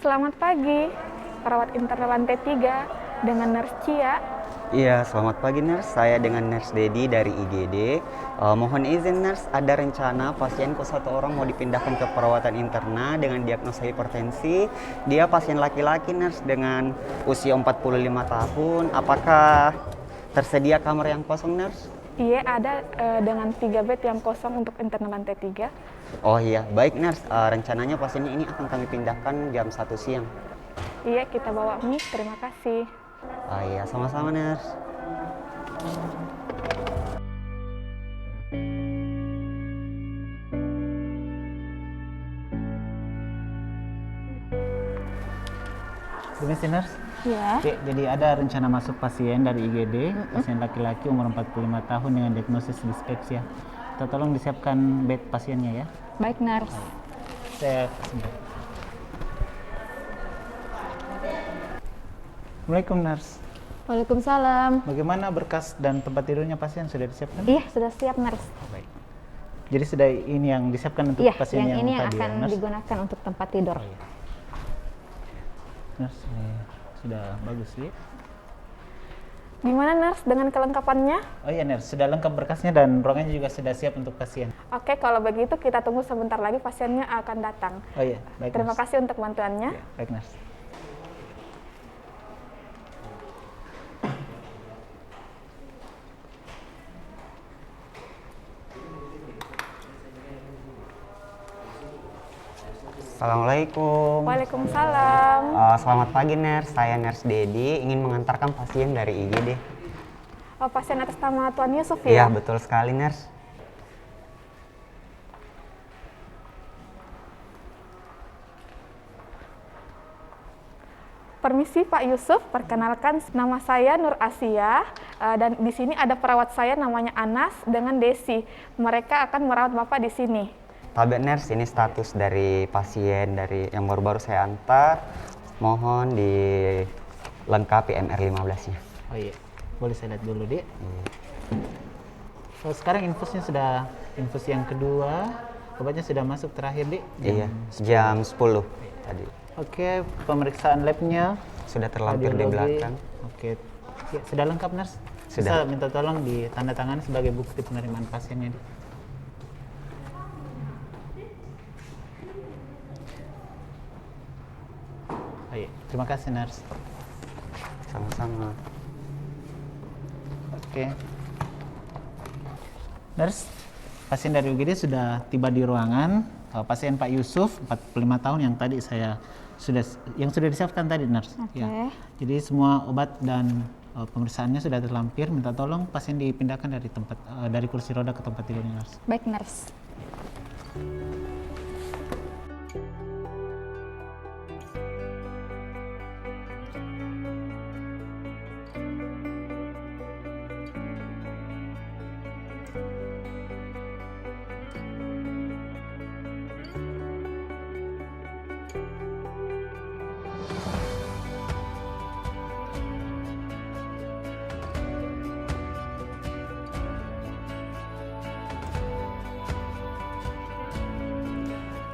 Selamat pagi, perawat internal lantai 3 dengan Nurse Cia. Iya, selamat pagi Nurse. Saya dengan Nurse Dedi dari IGD. Mohon izin Nurse, ada rencana pasienku satu orang mau dipindahkan ke perawatan interna dengan diagnosa hipertensi. Dia pasien laki-laki Nurse dengan usia 45 tahun. Apakah tersedia kamar yang kosong Nurse? Iya, ada dengan 3 bed yang kosong untuk internal lantai 3. Oh iya, baik Nurse. Rencananya pasiennya ini akan kami pindahkan jam 1 siang. Iya, kita bawa mie, terima kasih. Oh iya, sama-sama Nurse. Permisi Nurse. Iya. Oke, jadi ada rencana masuk pasien dari IGD, pasien laki-laki umur 45 tahun dengan diagnosis dispepsia. Tolong disiapkan bed pasiennya ya. Baik, Nurse. Saya sebentar. Assalamualaikum Nurse. Waalaikumsalam. Bagaimana berkas dan tempat tidurnya pasien sudah disiapkan? Iya, sudah siap, Nurse. Baik. Jadi sudah ini yang disiapkan untuk Iya, pasien yang ini yang tadi akan ya, Nurse? digunakan untuk tempat tidur. Oh, iya. Nurse, ini sudah bagus ya. Gimana, Nurse, dengan kelengkapannya? Oh iya Nurse, sudah lengkap berkasnya dan ruangannya juga sudah siap untuk pasien. Oke, kalau begitu kita tunggu sebentar lagi pasiennya akan datang. Oh iya, baik Terima Nurse. kasih untuk bantuannya. Ya, baik Nurse. Assalamualaikum. Waalaikumsalam. Selamat pagi Nurse. Saya Nurse Dedi, ingin mengantarkan pasien dari IGD. Oh, pasien atas nama Tuan Yusuf Iya, ya? betul sekali Nurse. Permisi Pak Yusuf, perkenalkan nama saya Nur Asia dan di sini ada perawat saya namanya Anas dengan Desi. Mereka akan merawat Bapak di sini. Tabek Nurse, ini status dari pasien dari yang baru-baru saya antar. Mohon dilengkapi MR15-nya. Oh iya, boleh saya lihat dulu Dek. So, sekarang infusnya sudah infus yang kedua, obatnya sudah masuk terakhir Dek. Iya, jam 10 tadi. Oke, pemeriksaan labnya Sudah terlampir di audiologi. belakang. Oke, ya, sudah lengkap Nurse. Sudah. Bisa minta tolong ditandatangani sebagai bukti penerimaan pasiennya Dek. Oh iya, terima kasih Nurse. Sama-sama. Oke. Nurse, pasien dari UGD sudah tiba di ruangan. Pasien Pak Yusuf, 45 tahun yang tadi sudah disiapkan tadi Nurse. Oke. Ya. Jadi semua obat dan pemeriksaannya sudah terlampir. Minta tolong pasien dipindahkan dari kursi roda ke tempat tidurnya Nurse. Baik, Nurse.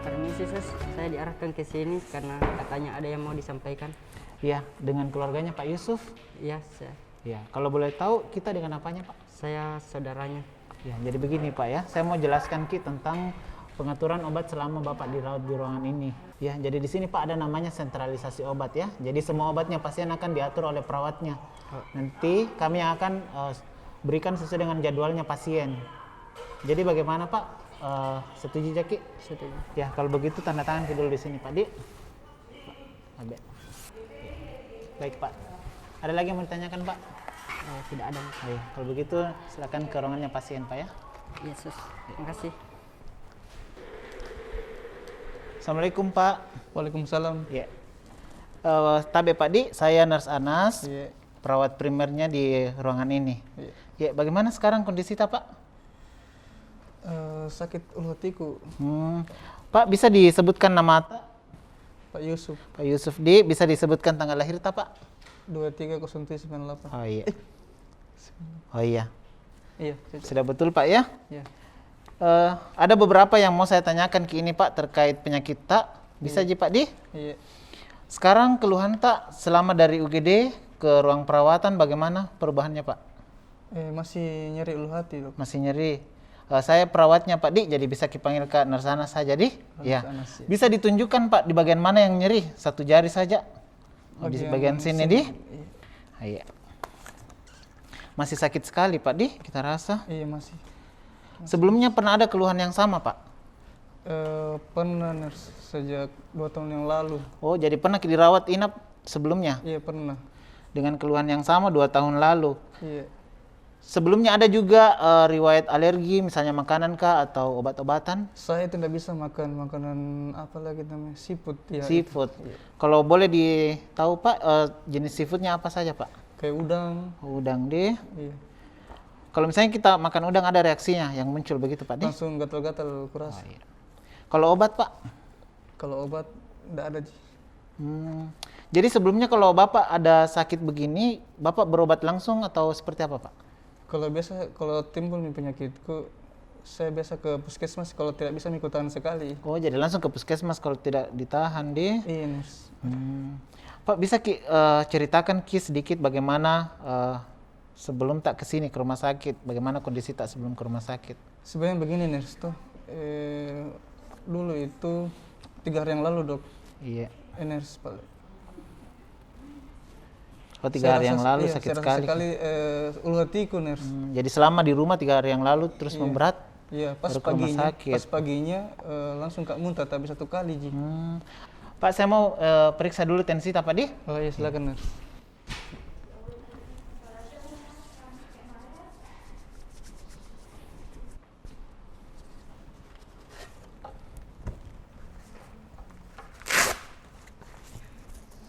Permisi Sus, saya diarahkan ke sini karena katanya ada yang mau disampaikan. Iya, dengan keluarganya Pak Yusuf. Iya, Ya, kalau boleh tahu kita dengan apanya Pak? saya saudaranya. Ya, jadi begini Pak ya, saya mau jelaskan Ki tentang pengaturan obat selama Bapak dirawat di ruangan ini. Ya, jadi di sini Pak ada namanya sentralisasi obat ya. Jadi semua obatnya pasien akan diatur oleh perawatnya. Nanti kami akan berikan sesuai dengan jadwalnya pasien. Jadi bagaimana Pak? Setuju Jaki? Setuju. Ya, kalau begitu tanda tangan dulu di sini Pak Di. Abe. Baik Pak. Ada lagi yang mau ditanyakan Pak? Tidak ada. Oh, ya. Kalau begitu silakan ke ruangannya pasien Pak ya. Iya Sus, terima kasih. Assalamualaikum Pak. Waalaikumsalam. Ya. Tabe Pak Di, saya Nurse Anas, Iya. perawat primernya di ruangan ini. Iya. Ya, bagaimana sekarang kondisi Pak? Sakit ulu hatiku, Pak, bisa disebutkan nama Pak Yusuf. Pak Yusuf Di, bisa disebutkan tanggal lahir Pak? 230798. Oh iya. Oh iya. Iya. Sudah betul Pak ya? Iya. Ada beberapa yang mau saya tanyakan ke ini Pak terkait penyakit tak. Bisa aja Pak Di? Iya. Sekarang keluhan tak selama dari UGD ke ruang perawatan bagaimana perubahannya Pak? Masih nyeri ulu hati dok. Masih nyeri. Saya perawatnya Pak Di, jadi bisa dipanggil Kak Nersana saja Di. Ya. Anas, ya. Bisa ditunjukkan Pak di bagian mana yang nyeri? Satu jari saja. Di bagian sini Di. Iya. Iya. Masih sakit sekali Pak Di, kita rasa. Iya masih. Sebelumnya pernah ada keluhan yang sama Pak? Pernah nurse sejak 2 tahun yang lalu. Oh, jadi pernah dirawat inap sebelumnya? Iya pernah. Dengan keluhan yang sama 2 tahun lalu? Iya. Sebelumnya ada juga riwayat alergi, misalnya makanan kah atau obat-obatan? Saya tidak bisa makan makanan apa lagi namanya seafood. Ya, Seafood. itu. Iya. Kalau boleh ditahu Pak, jenis seafoodnya apa saja Pak? Kayak udang. Udang deh. Iya. Kalau misalnya kita makan udang ada reaksinya yang muncul begitu Pak Di? Langsung gatal-gatal keras. Oh, iya. Kalau obat Pak? Kalau obat tidak ada. Ji. Jadi sebelumnya kalau Bapak ada sakit begini, Bapak berobat langsung atau seperti apa Pak? Kalau timbul penyakitku, saya biasa ke puskesmas kalau tidak bisa ikutan sekali. Oh, jadi langsung ke puskesmas kalau tidak ditahan deh. Iya nurse. Pak bisa ceritakan sedikit bagaimana sebelum tak kesini ke rumah sakit, bagaimana kondisi tak sebelum ke rumah sakit? Sebenarnya begini nurse tuh. Dulu itu 3 hari yang lalu dok. Iya. Nurse Pak. Oh, 3 hari yang lalu sakit sekali. Ulu hatiku nurse. Jadi selama di rumah 3 hari yang lalu terus memberat? Iya, pas baru ke rumah sakit. paginya langsung Kak muntah tapi 1 kali Ji. Pak, saya mau periksa dulu tensi tak Pak Di? Oh iya silakan nurse.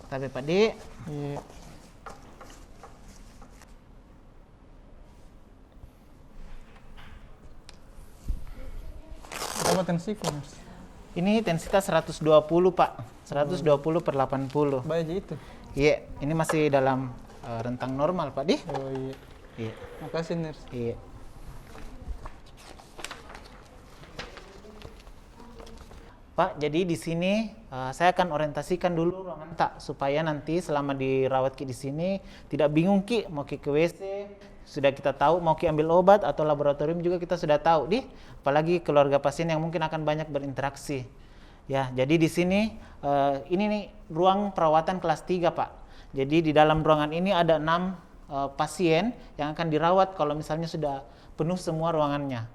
Tapi Pak Di, Iya. Berapa tensiku nurse? ini tensitas 120 Pak, 120/80. Baik Ji itu. Iya, ini masih dalam rentang normal Pak Di. Oh iya. Iya. Makasih nurse. Iya. Pak, jadi di sini saya akan orientasikan dulu ruangan tak supaya nanti selama dirawat Ki di sini tidak bingung Ki mau Ki ke WC, sudah kita tahu mau Ki ambil obat atau laboratorium juga kita sudah tahu Di, apalagi keluarga pasien yang mungkin akan banyak berinteraksi. Ya, jadi di sini ini nih ruang perawatan kelas 3 Pak. Jadi di dalam ruangan ini ada 6 pasien yang akan dirawat kalau misalnya sudah penuh semua ruangannya.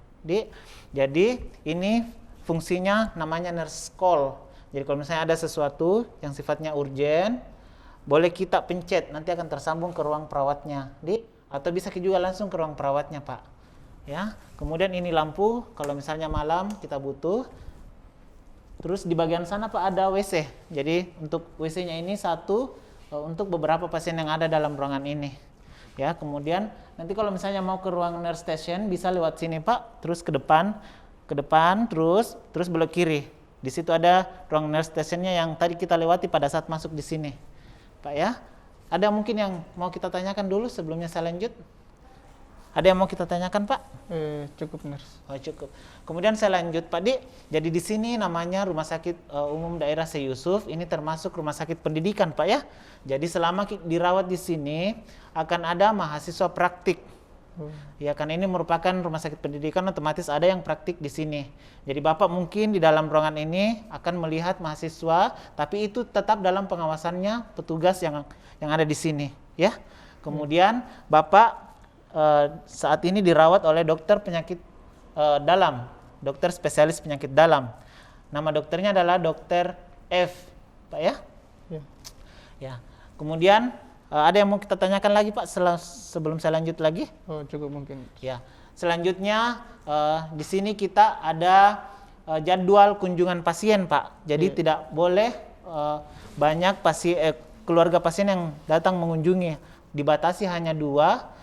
Jadi ini fungsinya namanya nurse call. Jadi kalau misalnya ada sesuatu yang sifatnya urgent, boleh kita pencet, nanti akan tersambung ke ruang perawatnya. Atau bisa juga langsung ke ruang perawatnya Pak. Ya, kemudian ini lampu, kalau misalnya malam kita butuh. Terus di bagian sana Pak ada WC. Jadi untuk WC-nya ini satu untuk beberapa pasien yang ada dalam ruangan ini. Ya, kemudian nanti kalau misalnya mau ke ruang nurse station bisa lewat sini Pak, terus ke depan terus belok kiri. Di situ ada ruang nurse stationnya yang tadi kita lewati pada saat masuk di sini, Pak ya. Ada mungkin yang mau kita tanyakan dulu sebelumnya saya lanjut? Ada yang mau kita tanyakan Pak? Cukup nurse. Oh cukup. Kemudian saya lanjut Pak Di. Jadi di sini namanya Rumah Sakit Umum Daerah Syekh Yusuf. Ini termasuk rumah sakit pendidikan Pak ya. Jadi selama dirawat di sini akan ada mahasiswa praktik. Ya kan ini merupakan rumah sakit pendidikan, otomatis ada yang praktik di sini. Jadi Bapak mungkin di dalam ruangan ini akan melihat mahasiswa, tapi itu tetap dalam pengawasannya petugas yang ada di sini, ya. Kemudian Bapak saat ini dirawat oleh dokter penyakit dalam, dokter spesialis penyakit dalam. Nama dokternya adalah Dokter F, Pak ya. Ya. Ya. Kemudian ada yang mau kita tanyakan lagi Pak sebelum saya lanjut lagi? Oh cukup mungkin. Ya. Selanjutnya di sini kita ada jadwal kunjungan pasien Pak. Jadi tidak boleh banyak keluarga pasien yang datang mengunjungi. Dibatasi hanya 2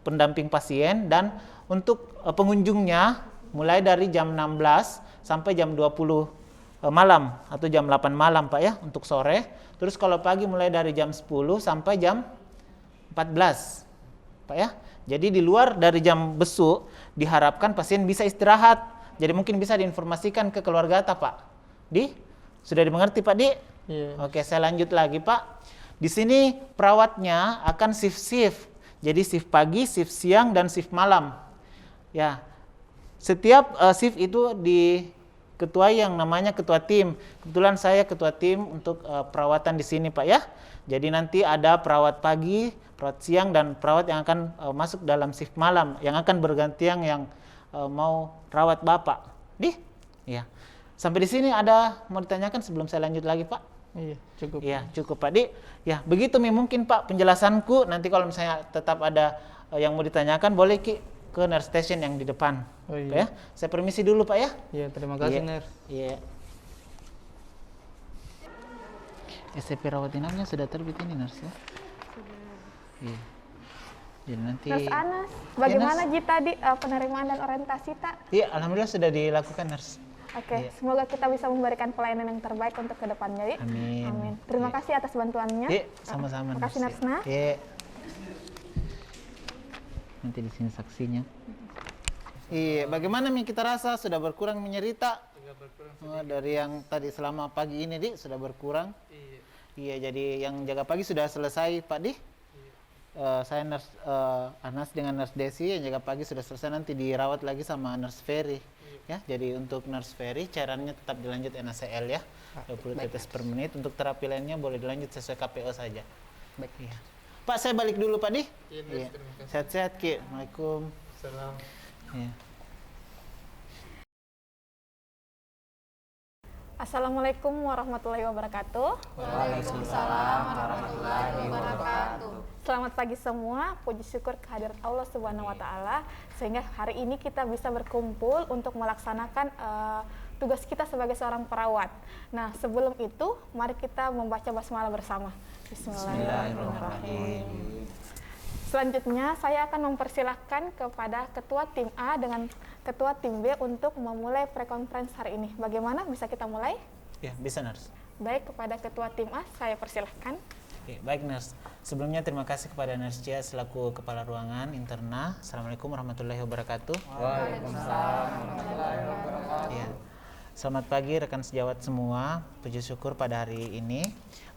pendamping pasien, dan untuk pengunjungnya mulai dari jam 16 sampai jam 20 malam atau jam 8 malam Pak ya untuk sore. Terus kalau pagi mulai dari jam 10 sampai jam 14 Pak ya. Jadi di luar dari jam besuk diharapkan pasien bisa istirahat. Jadi mungkin bisa diinformasikan ke keluarga Pak. Sudah dimengerti Pak Di? Iya. Oke, saya lanjut lagi Pak. Di sini perawatnya akan shift-shift. Jadi shift pagi, shift siang, dan shift malam. Ya, setiap shift itu diketuai yang namanya ketua tim. Kebetulan saya ketua tim untuk perawatan di sini Pak ya. Jadi nanti ada perawat pagi, perawat siang, dan perawat yang akan masuk dalam shift malam, yang akan bergantian yang mau rawat Bapak. Ya. Sampai di sini ada mau ditanyakan sebelum saya lanjut lagi Pak? Iya, cukup. Ya, cukup Pak Di. Ya, begitu mungkin Pak penjelasanku. Nanti kalau misalnya tetap ada yang mau ditanyakan, boleh Ki ke nurse station yang di depan. Oh iya. Pak, ya. Saya permisi dulu Pak ya. Iya, terima kasih Iya. nurse. Iya. SCP rawat inapnya sudah terbit ini nurse ya? Sudah. Iya. Jadi nanti. Nurse Anas, bagaimana Ji tadi penerimaan dan orientasi tak? Iya, alhamdulillah sudah dilakukan nurse. Oke, Iya. semoga kita bisa memberikan pelayanan yang terbaik untuk kedepannya, Dik. Amin. Amin. Terima Iya. kasih atas bantuannya. Iya, sama-sama. Terima kasih nurse. Narsna. Iya. Nanti di sini saksinya. Iya, bagaimana Mi kita rasa sudah berkurang menyerita? Sudah berkurang. Dari yang tadi selama pagi ini, Dik, sudah berkurang. Iya. Iya, jadi yang jaga pagi sudah selesai, Pak Di. Iya. Saya nurse Anas dengan nurse Desi yang jaga pagi sudah selesai, nanti dirawat lagi sama nurse Ferry. Ya, jadi untuk nurse Ferry cairannya tetap dilanjut NaCl ya, 20 tetes per menit. Untuk terapi lainnya boleh dilanjut sesuai KPO saja. Baik. Iya. Pak, saya balik dulu Pak Di. Iya. Sehat-sehat Ki. Assalamualaikum. Salam. Iya. Assalamualaikum warahmatullahi wabarakatuh. Waalaikumsalam warahmatullahi wabarakatuh. Selamat pagi semua, puji syukur kehadirat Allah Subhanahu wa Ta'ala, sehingga hari ini kita bisa berkumpul untuk melaksanakan tugas kita sebagai seorang perawat. Nah, sebelum itu, mari kita membaca basmalah bersama. Bismillahirrahmanirrahim. Selanjutnya, saya akan mempersilahkan kepada Ketua Tim A dengan Ketua Tim B untuk memulai prekonferensi hari ini. Bagaimana bisa kita mulai? Ya, bisa nurse. Baik, kepada Ketua Tim A, saya persilahkan. Oke, baik nurse. Sebelumnya terima kasih kepada nurse Cia selaku Kepala Ruangan Interna. Assalamualaikum warahmatullahi wabarakatuh. Waalaikumsalam warahmatullahi wabarakatuh. Ya. Selamat pagi rekan sejawat semua. Puji syukur pada hari ini,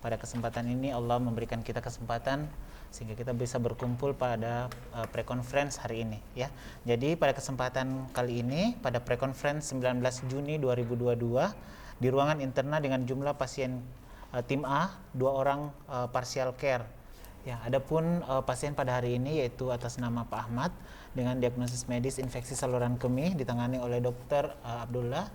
pada kesempatan ini Allah memberikan kita kesempatan sehingga kita bisa berkumpul pada prekonferensi hari ini ya. Jadi pada kesempatan kali ini pada prekonferensi 19 Juni 2022 di ruangan interna dengan jumlah pasien tim A 2 orang partial care. Ya, adapun pasien pada hari ini yaitu atas nama Pak Ahmad dengan diagnosis medis infeksi saluran kemih ditangani oleh Dr. Abdullah.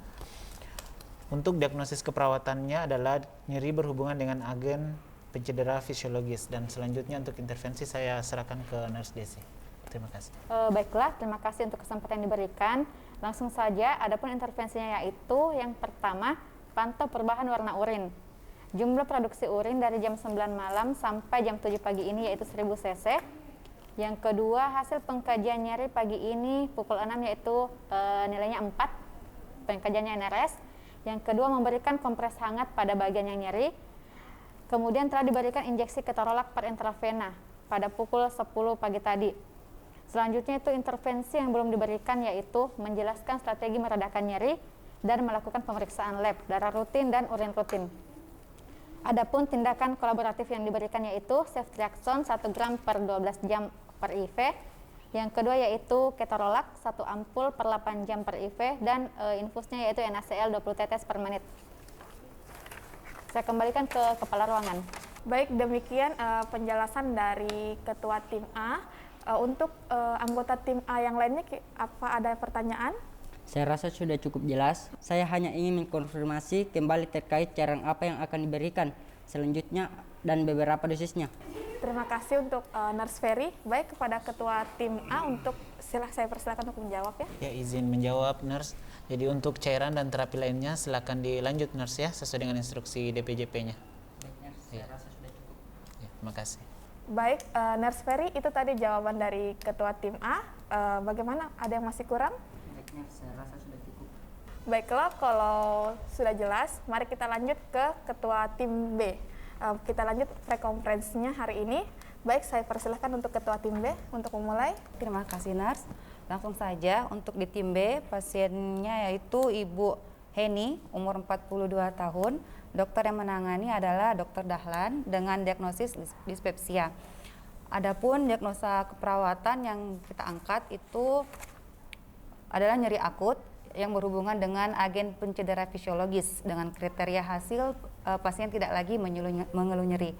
Untuk diagnosis keperawatannya adalah nyeri berhubungan dengan agen pencedera fisiologis, dan selanjutnya untuk intervensi saya serahkan ke nurse Desi. Terima kasih. Baiklah, terima kasih untuk kesempatan yang diberikan. Langsung saja, adapun intervensinya yaitu yang pertama, pantau perubahan warna urin. Jumlah produksi urin dari jam 9 malam sampai jam 7 pagi ini yaitu 1000 cc. Yang kedua, hasil pengkajian nyeri pagi ini pukul 6 yaitu nilainya 4, pengkajiannya NRS. Yang kedua, memberikan kompres hangat pada bagian yang nyeri. Kemudian telah diberikan injeksi ketorolak per intravena pada pukul 10 pagi tadi. Selanjutnya itu intervensi yang belum diberikan yaitu menjelaskan strategi meredakan nyeri dan melakukan pemeriksaan lab, darah rutin dan urin rutin. Adapun tindakan kolaboratif yang diberikan yaitu ceftriaxone 1 gram per 12 jam per IV. Yang kedua yaitu ketorolak 1 ampul per 8 jam per IV dan infusnya yaitu NaCl 20 tetes per menit. Saya kembalikan ke Kepala Ruangan. Baik, demikian penjelasan dari Ketua Tim A. Untuk anggota Tim A yang lainnya, apa ada pertanyaan? Saya rasa sudah cukup jelas. Saya hanya ingin mengkonfirmasi kembali terkait cairan apa yang akan diberikan selanjutnya dan beberapa dosisnya. Terima kasih untuk Nurse Ferry. Baik, kepada Ketua Tim A untuk saya persilakan untuk menjawab ya. Ya, izin menjawab nurse. Jadi untuk cairan dan terapi lainnya silakan dilanjut nurse ya sesuai dengan instruksi DPJP-nya. Saya rasa sudah cukup. Ya, terima kasih. Baik, Nurse Ferry, itu tadi jawaban dari Ketua Tim A. Bagaimana? Ada yang masih kurang? Baiknya, saya rasa sudah cukup. Baiklah, kalau sudah jelas, mari kita lanjut ke Ketua Tim B. Kita lanjut prekonferensinya hari ini. Baik, saya persilahkan untuk Ketua Tim B untuk memulai. Terima kasih Nars. Langsung saja untuk di tim B, pasiennya yaitu Ibu Heni, umur 42 tahun, Dokter yang menangani adalah Dokter Dahlan dengan diagnosis dispepsia. Adapun diagnosa keperawatan yang kita angkat itu adalah nyeri akut yang berhubungan dengan agen pencedera fisiologis dengan kriteria hasil pasien tidak lagi mengeluh nyeri.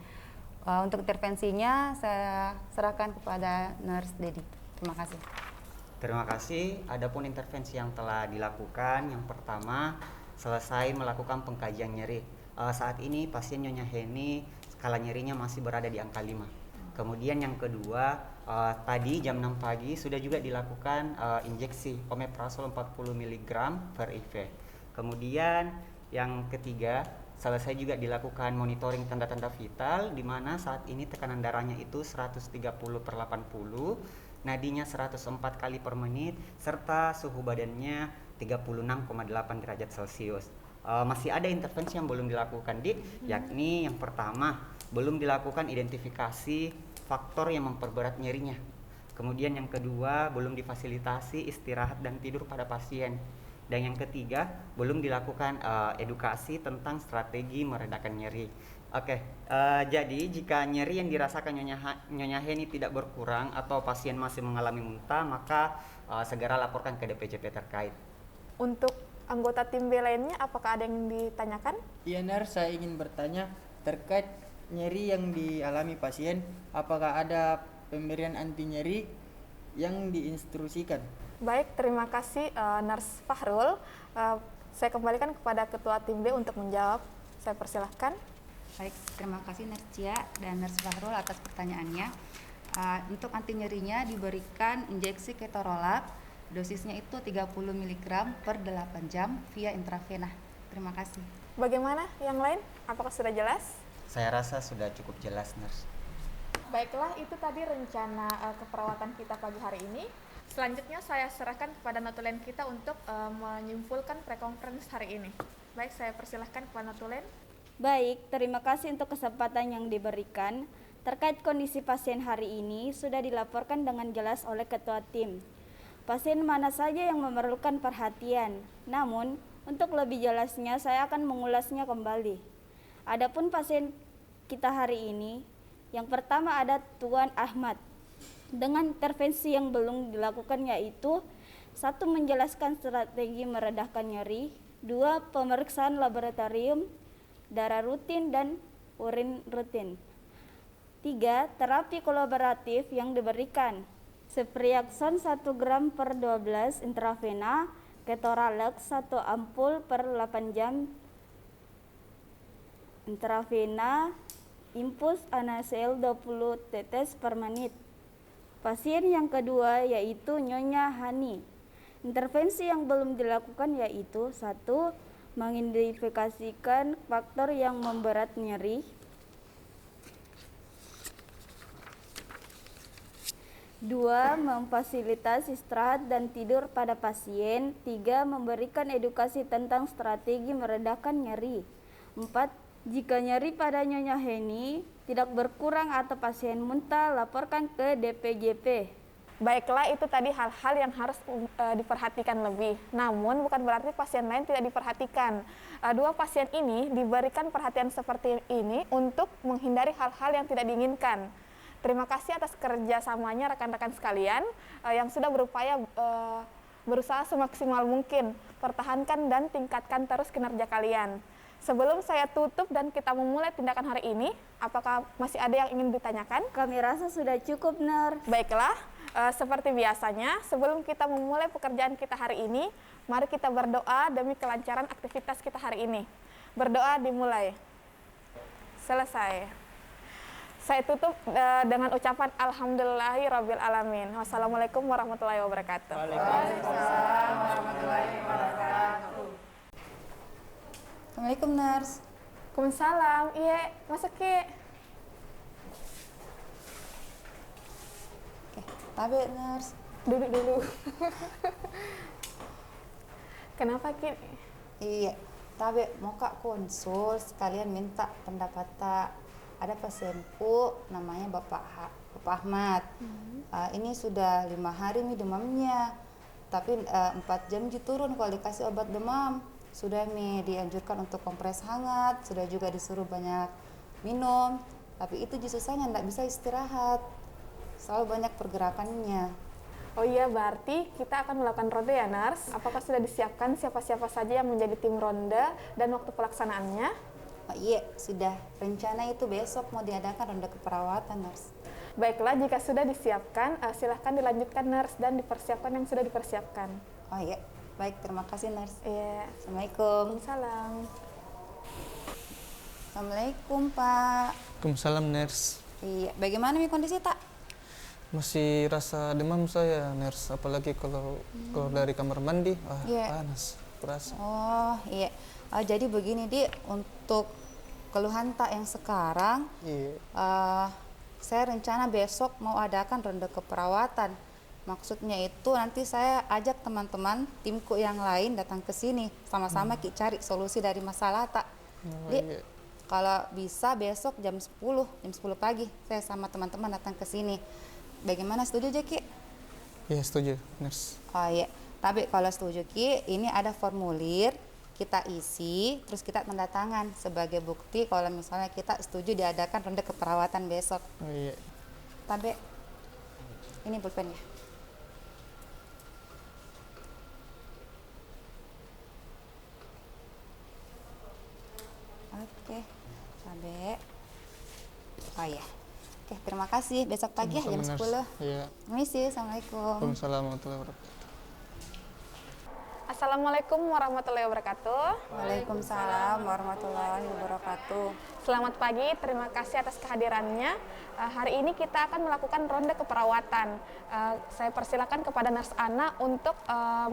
Untuk intervensinya saya serahkan kepada Nurse Dedi. Terima kasih. Terima kasih. Adapun intervensi yang telah dilakukan, yang pertama selesai melakukan pengkajian nyeri. Saat ini pasien Nyonya Heni skala nyerinya masih berada di angka 5. Kemudian yang kedua, tadi jam 6 pagi sudah juga dilakukan injeksi omeprazol 40 mg per IV. Kemudian yang ketiga, selesai juga dilakukan monitoring tanda-tanda vital di mana saat ini tekanan darahnya itu 130/80, nadinya 104 kali per menit, serta suhu badannya 36,8 derajat Celcius. Masih ada intervensi yang belum dilakukan, yakni yang pertama, belum dilakukan identifikasi faktor yang memperberat nyerinya. Kemudian yang kedua, belum difasilitasi istirahat dan tidur pada pasien. Dan yang ketiga, belum dilakukan edukasi tentang strategi meredakan nyeri. Jadi jika nyeri yang dirasakan Nyonya Heni tidak berkurang atau pasien masih mengalami muntah, maka segera laporkan ke DPJP terkait. Untuk anggota tim B lainnya, apakah ada yang ditanyakan? Iya, Nurse, saya ingin bertanya terkait nyeri yang dialami pasien, apakah ada pemberian anti nyeri yang diinstruksikan? Baik, terima kasih Nurse Fahrul. Saya kembalikan kepada Ketua Tim B untuk menjawab. Saya persilahkan. Baik, terima kasih Nurse Cia dan Nurse Fahrul atas pertanyaannya. Untuk anti nyerinya diberikan injeksi ketorolak, dosisnya itu 30 mg per 8 jam via intravena. Terima kasih. Bagaimana yang lain? Apakah sudah jelas? Saya rasa sudah cukup jelas, Nurse. Baiklah, itu tadi rencana keperawatan kita pagi hari ini. Selanjutnya saya serahkan kepada notulen kita untuk menyimpulkan prekonferensi hari ini. Baik, saya persilahkan kepada notulen. Baik, terima kasih untuk kesempatan yang diberikan. Terkait kondisi pasien hari ini sudah dilaporkan dengan jelas oleh Ketua Tim. Pasien mana saja yang memerlukan perhatian. Namun, untuk lebih jelasnya saya akan mengulasnya kembali. Adapun pasien kita hari ini, yang pertama ada Tuan Ahmad. Dengan intervensi yang belum dilakukan yaitu 1. Menjelaskan strategi meredahkan nyeri, 2. Pemeriksaan laboratorium, darah rutin dan urin rutin, 3. Terapi kolaboratif yang diberikan, Sepriaxon 1 gram per 12 intravena, ketoralex 1 ampul per 8 jam intravena, impuls NaCl 20 tetes per menit. Pasien yang kedua yaitu Nyonya Hani. Intervensi yang belum dilakukan yaitu 1. Mengidentifikasikan faktor yang memberat nyeri, 2. Memfasilitasi istirahat dan tidur pada pasien, 3. Memberikan edukasi tentang strategi meredakan nyeri, 4. Jika nyeri pada Nyonya Heni tidak berkurang atau pasien muntah, laporkan ke DPJP. Baiklah, itu tadi hal-hal yang harus diperhatikan lebih. Namun bukan berarti pasien lain tidak diperhatikan. Dua pasien ini diberikan perhatian seperti ini untuk menghindari hal-hal yang tidak diinginkan. Terima kasih atas kerjasamanya rekan-rekan sekalian yang sudah berupaya berusaha semaksimal mungkin. Pertahankan dan tingkatkan terus kinerja kalian. Sebelum saya tutup dan kita memulai tindakan hari ini, apakah masih ada yang ingin ditanyakan? Kami rasa sudah cukup, Nurse. Baiklah, seperti biasanya, sebelum kita memulai pekerjaan kita hari ini, mari kita berdoa demi kelancaran aktivitas kita hari ini. Berdoa dimulai. Selesai. Saya tutup dengan ucapan Alhamdulillahirabbil alamin. Wassalamualaikum warahmatullahi wabarakatuh. Waalaikumsalam warahmatullahi wabarakatuh. Assalamualaikum Nurse. Waalaikumsalam. Iya, masuk Ki. Oke, tabe Nurse. Duduk dulu. Kenapa Ki? Iya, tabe mau kak konsul sekalian minta pendapat tak. Ada pasienku namanya Bapak Ahmad. Ini sudah 5 hari nih demamnya, tapi 4 jam turun kalau dikasih obat demam. sudah dianjurkan untuk kompres hangat, sudah juga disuruh banyak minum, tapi itu justru saya nggak bisa istirahat, selalu banyak pergerakannya. Oh iya, berarti kita akan melakukan ronde ya, Nurse? Apakah sudah disiapkan siapa-siapa saja yang menjadi tim ronde dan waktu pelaksanaannya? Oh iya, sudah. Rencana itu besok mau diadakan ronde keperawatan, Nurse. Baiklah, jika sudah disiapkan, silahkan dilanjutkan, Nurse, dan dipersiapkan yang sudah dipersiapkan. Oh iya, baik, terima kasih, Nurse. Iya. Assalamualaikum. Salam. Assalamualaikum, Pak. Waalaikumsalam, Ners. Iya, bagaimana nih kondisi, Tak? Masih rasa demam saya, Ners. Apalagi kalau keluar dari kamar mandi, Iya. panas, terasa. Oh, iya. Jadi begini, Di, untuk keluhan Tak yang sekarang, Iya. saya rencana besok mau adakan ronde keperawatan. Maksudnya itu nanti saya ajak teman-teman timku yang lain datang ke sini, sama-sama kita cari solusi dari masalah Tak. Oh, Di, iya. kalau bisa besok jam 10 pagi saya sama teman-teman datang ke sini. Bagaimana, setuju aja, Ki? Iya, setuju, Ners. Oh iya, tapi kalau setuju, Ki, ini ada formulir kita isi, terus kita tanda tangan sebagai bukti kalau misalnya kita setuju diadakan ronde keperawatan besok. Oh, iya. Tapi ini pulpennya. Oke, cabe. Oh iya. Oke, terima kasih. Besok pagi ya jam Sama-sama, 10. Ners. Iya. Permisi, Assalamualaikum. Waalaikumsalam warahmatullahi wabarakatuh. Assalamualaikum warahmatullahi wabarakatuh. Waalaikumsalam warahmatullahi wabarakatuh. Selamat pagi, terima kasih atas kehadirannya. Hari ini kita akan melakukan ronde keperawatan. Saya persilakan kepada Nurse Ana untuk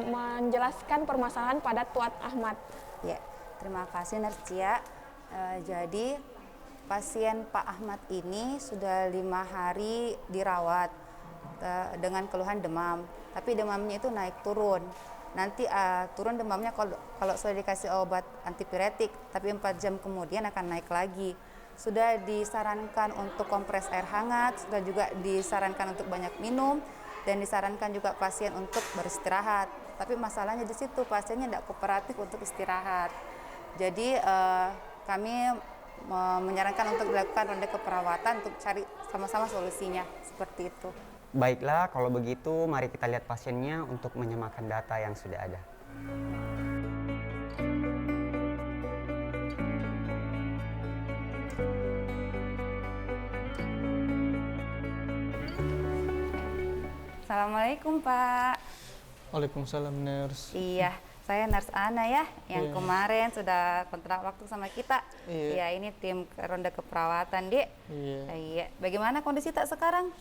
menjelaskan permasalahan pada Tuan Ahmad. Ya, terima kasih Nurse Cia. Jadi pasien Pak Ahmad ini sudah 5 hari dirawat dengan keluhan demam, tapi demamnya itu naik turun. Nanti turun demamnya kalau sudah dikasih obat antipiretik, tapi 4 jam kemudian akan naik lagi. Sudah disarankan untuk kompres air hangat, sudah juga disarankan untuk banyak minum, dan disarankan juga pasien untuk beristirahat. Tapi masalahnya di situ, pasiennya tidak kooperatif untuk istirahat. Jadi kami menyarankan untuk dilakukan ronde keperawatan untuk cari sama-sama solusinya, seperti itu. Baiklah, kalau begitu mari kita lihat pasiennya untuk menyamakan data yang sudah ada. Assalamualaikum, Pak. Waalaikumsalam, Ners. Iya, saya Nurse Ana ya, yang Iya. kemarin sudah kontrak waktu sama kita. Iya. Iya, ini tim ronde keperawatan, Dik. Iya. Iya, bagaimana kondisi Tak sekarang?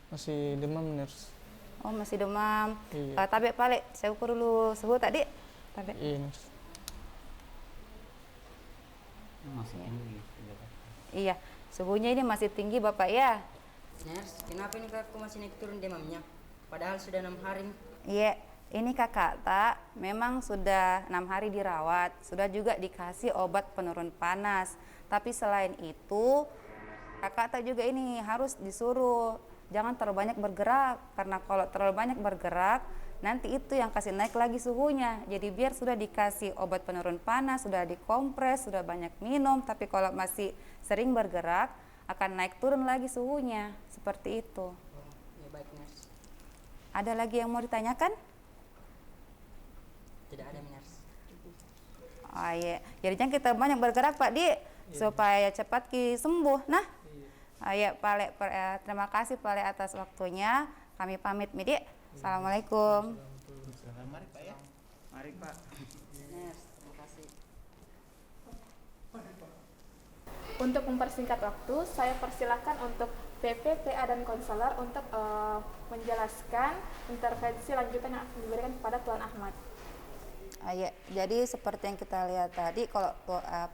Masih demam, Ners. Oh, masih demam. Iya. Tabe balik, saya ukur dulu suhu tadi. Tabe. Iya, Ners. Iya, suhunya ini masih tinggi, Bapak ya. Ners, kenapa ini kakakku masih naik turun demamnya? Padahal sudah 6 hari. Iya, ini kakak Tak memang sudah 6 hari dirawat, sudah juga dikasih obat penurun panas. Tapi selain itu, kakak Tak juga ini harus disuruh jangan terlalu banyak bergerak, karena kalau terlalu banyak bergerak, nanti itu yang kasih naik lagi suhunya. Jadi biar sudah dikasih obat penurun panas, sudah dikompres, sudah banyak minum, tapi kalau masih sering bergerak, akan naik turun lagi suhunya, seperti itu. Ya baik, Ners. Ada lagi yang mau ditanyakan? Tidak ada, Ners. Oh iya, jadi jangan kita banyak bergerak Pak Di, supaya cepat sembuh. Nah, iya Pak, terima kasih Pak atas waktunya. Kami pamit, Midi. Assalamualaikum. Mari Pak ya. Mari Pak. Ners, terima kasih. Untuk mempersingkat waktu, saya persilakan untuk PP, PA, dan konselor untuk menjelaskan intervensi lanjutan yang akan diberikan kepada Tuan Ahmad. Iya, jadi seperti yang kita lihat tadi, kalau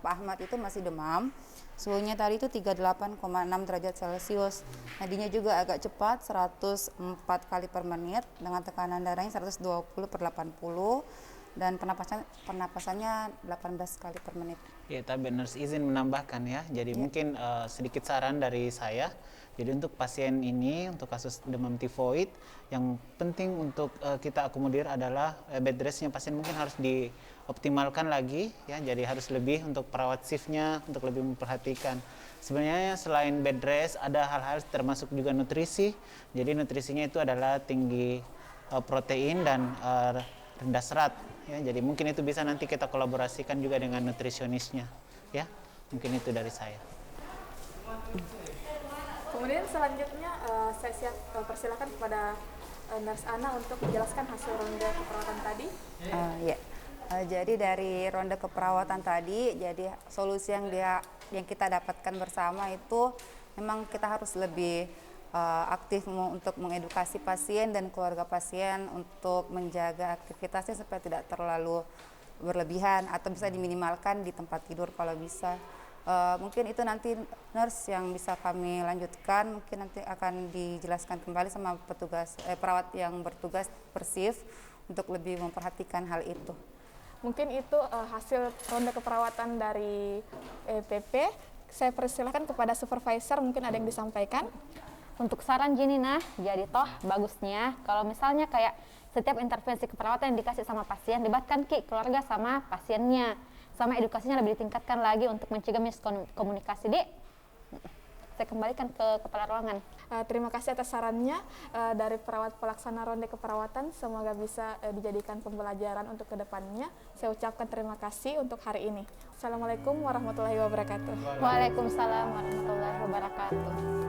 Pak Ahmad itu masih demam, suhunya tadi itu 38,6 derajat Celcius. Nadinya juga agak cepat, 104 kali per menit, dengan tekanan darahnya 120/80. dan pernapasannya 18 kali per menit. Ya, tapi nurse izin menambahkan ya. Jadi mungkin sedikit saran dari saya. Jadi untuk pasien ini, untuk kasus demam tifoid, yang penting untuk kita akomodir adalah bed restnya pasien mungkin harus dioptimalkan lagi ya. Jadi harus lebih untuk perawat shiftnya untuk lebih memperhatikan. Sebenarnya selain bed rest ada hal-hal termasuk juga nutrisi. Jadi nutrisinya itu adalah tinggi protein dan rendah serat ya. Jadi mungkin itu bisa nanti kita kolaborasikan juga dengan nutrisionisnya ya. Mungkin itu dari saya. Kemudian selanjutnya saya persilakan kepada Nurse Ana untuk menjelaskan hasil ronde keperawatan tadi. Jadi dari ronde keperawatan tadi, jadi solusi yang kita dapatkan bersama itu memang kita harus lebih aktif untuk mengedukasi pasien dan keluarga pasien untuk menjaga aktivitasnya supaya tidak terlalu berlebihan atau bisa diminimalkan di tempat tidur kalau bisa. Mungkin itu nanti nurse yang bisa kami lanjutkan, mungkin nanti akan dijelaskan kembali sama perawat yang bertugas per shift untuk lebih memperhatikan hal itu. Mungkin itu hasil ronde keperawatan dari EPP. Saya persilakan kepada supervisor, mungkin ada yang disampaikan. Untuk saran Jinina, jadi toh bagusnya kalau misalnya kayak setiap intervensi keperawatan yang dikasih sama pasien, libatkan keluarga sama pasiennya. Sama edukasinya lebih ditingkatkan lagi untuk mencegah miskomunikasi. Saya kembalikan ke kepala ruangan. Terima kasih atas sarannya dari perawat pelaksana ronde keperawatan. Semoga bisa dijadikan pembelajaran untuk kedepannya. Saya ucapkan terima kasih untuk hari ini. Assalamualaikum warahmatullahi wabarakatuh. Waalaikumsalam warahmatullahi wabarakatuh.